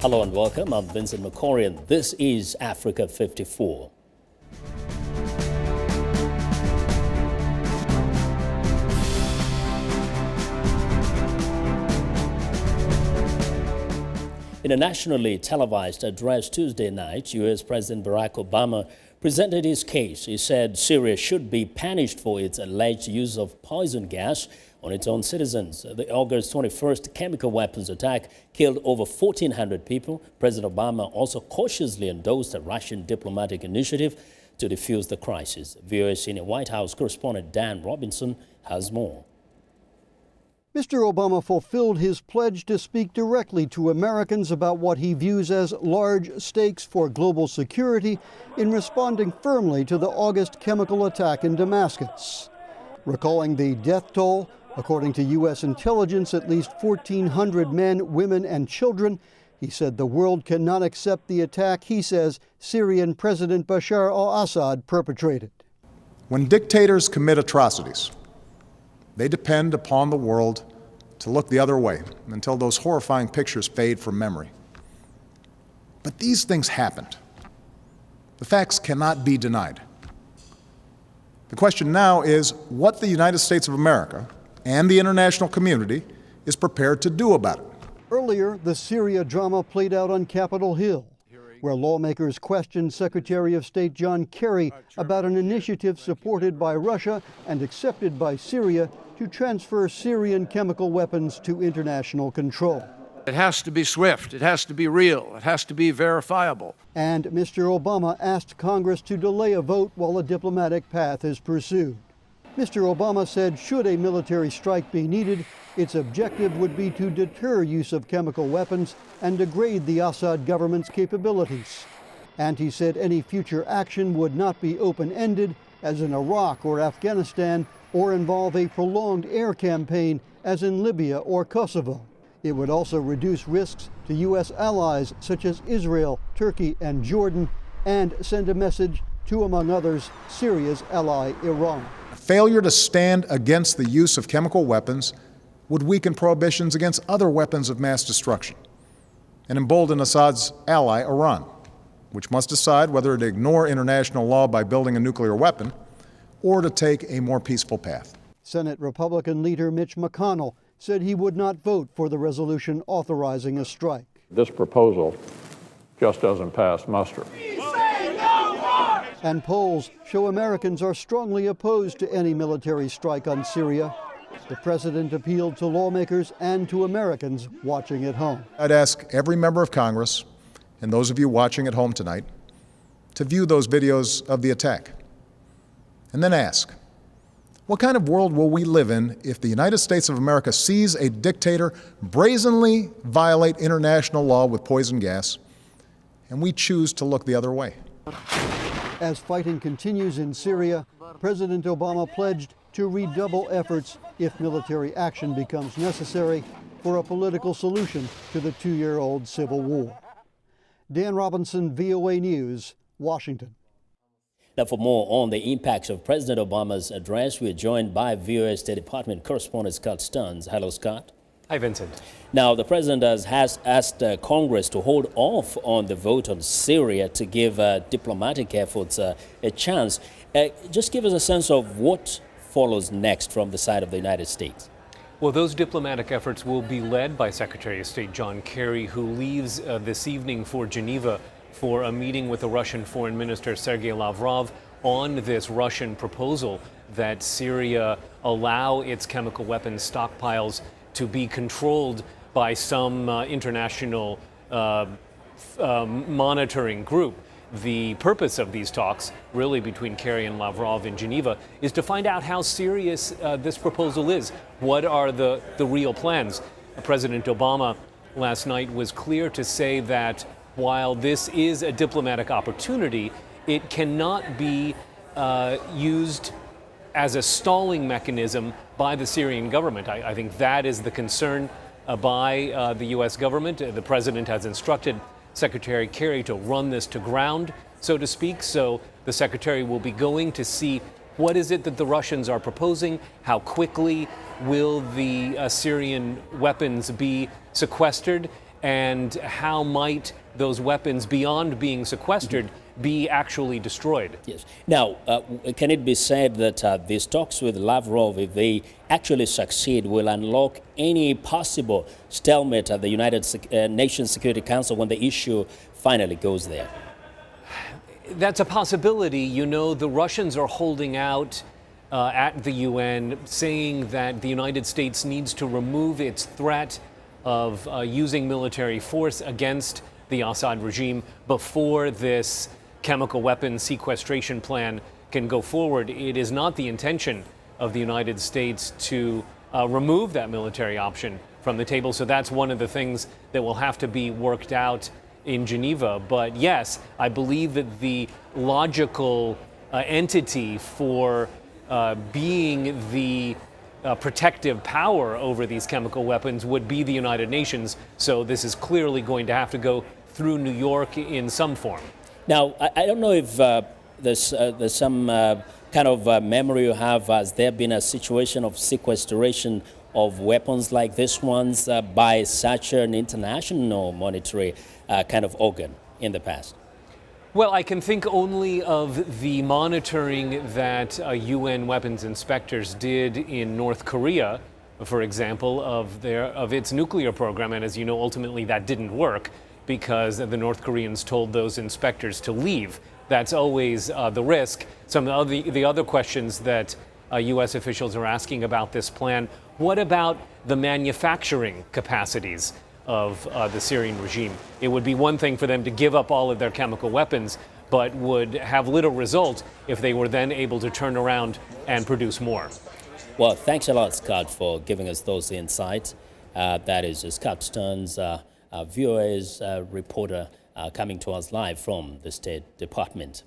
Hello and welcome. I'm Vincent Makori and this is Africa 54. In a nationally televised address Tuesday night, U.S. President Barack Obama presented his case. He said Syria should be punished for its alleged use of poison gas on its own citizens. The August 21st chemical weapons attack killed over 1,400 people. President Obama also cautiously endorsed a Russian diplomatic initiative to defuse the crisis. VOA Senior White House correspondent Dan Robinson has more. Mr. Obama fulfilled his pledge to speak directly to Americans about what he views as large stakes for global security in responding firmly to the August chemical attack in Damascus. Recalling the death toll, according to U.S. intelligence, at least 1,400 men, women, and children, he said the world cannot accept the attack he says Syrian President Bashar al-Assad perpetrated. When dictators commit atrocities, they depend upon the world to look the other way until those horrifying pictures fade from memory. But these things happened. The facts cannot be denied. The question now is what the United States of America and the international community is prepared to do about it. Earlier, the Syria drama played out on Capitol Hill, where lawmakers questioned Secretary of State John Kerry about an initiative supported by Russia and accepted by Syria to transfer Syrian chemical weapons to international control. It has to be swift, it has to be real, it has to be verifiable. And Mr. Obama asked Congress to delay a vote while a diplomatic path is pursued. Mr. Obama said should a military strike be needed, its objective would be to deter use of chemical weapons and degrade the Assad government's capabilities. And he said any future action would not be open-ended, as in Iraq or Afghanistan, or involve a prolonged air campaign, as in Libya or Kosovo. It would also reduce risks to U.S. allies such as Israel, Turkey, and Jordan, and send a message to, among others, Syria's ally, Iran. Failure to stand against the use of chemical weapons would weaken prohibitions against other weapons of mass destruction and embolden Assad's ally, Iran, which must decide whether to ignore international law by building a nuclear weapon or to take a more peaceful path. Senate Republican leader Mitch McConnell said he would not vote for the resolution authorizing a strike. This proposal just doesn't pass muster. And polls show Americans are strongly opposed to any military strike on Syria. The president appealed to lawmakers and to Americans watching at home. I'd ask every member of Congress and those of you watching at home tonight to view those videos of the attack. And then ask, what kind of world will we live in if the United States of America sees a dictator brazenly violate international law with poison gas, and we choose to look the other way? As fighting continues in Syria, President Obama pledged to redouble efforts if military action becomes necessary for a political solution to the two-year-old civil war. Dan Robinson, VOA News, Washington. Now, for more on the impacts of President Obama's address, we are joined by VOA State Department correspondent Scott Stearns. Hello, Scott. Hi, Vincent. Now, the president has asked Congress to hold off on the vote on Syria to give diplomatic efforts a chance. Just give us a sense of what follows next from the side of the United States. Well, those diplomatic efforts will be led by Secretary of State John Kerry, who leaves this evening for Geneva for a meeting with the Russian Foreign Minister Sergei Lavrov on this Russian proposal that Syria allow its chemical weapons stockpiles to be controlled by some international monitoring group. The purpose of these talks, really between Kerry and Lavrov in Geneva, is to find out how serious this proposal is. What are the real plans? President Obama last night was clear to say that while this is a diplomatic opportunity, it cannot be used as a stalling mechanism by the Syrian government. I think that is the concern by the U.S. government. The president has instructed Secretary Kerry to run this to ground, so to speak. So the secretary will be going to see what is it that the Russians are proposing, how quickly will the Syrian weapons be sequestered, and how might those weapons, beyond being sequestered, be actually destroyed? Yes. Now, can it be said that these talks with Lavrov, if they actually succeed, will unlock any possible stalemate at the United Nations Security Council when the issue finally goes there? That's a possibility. You know, the Russians are holding out at the UN, saying that the United States needs to remove its threat of using military force against the Assad regime before this chemical weapons sequestration plan can go forward. It is not the intention of the United States to remove that military option from the table. So that's one of the things that will have to be worked out in Geneva. But yes, I believe that the logical entity for being the protective power over these chemical weapons would be the United Nations. So this is clearly going to have to go through New York in some form. Now, I don't know if there's some kind of memory you have. Has there been a situation of sequestration of weapons like this ones by such an international monetary kind of organ in the past? Well, I can think only of the monitoring that UN weapons inspectors did in North Korea, for example, of its nuclear program. And as you know, ultimately that didn't work because the North Koreans told those inspectors to leave. That's always the risk. Some of the other questions that U.S. officials are asking about this plan: what about the manufacturing capacities of the Syrian regime? It would be one thing for them to give up all of their chemical weapons, but would have little result if they were then able to turn around and produce more. Well, thanks a lot, Scott, for giving us those insights. That is Scott Stearns, VOA's reporter, coming to us live from the State Department.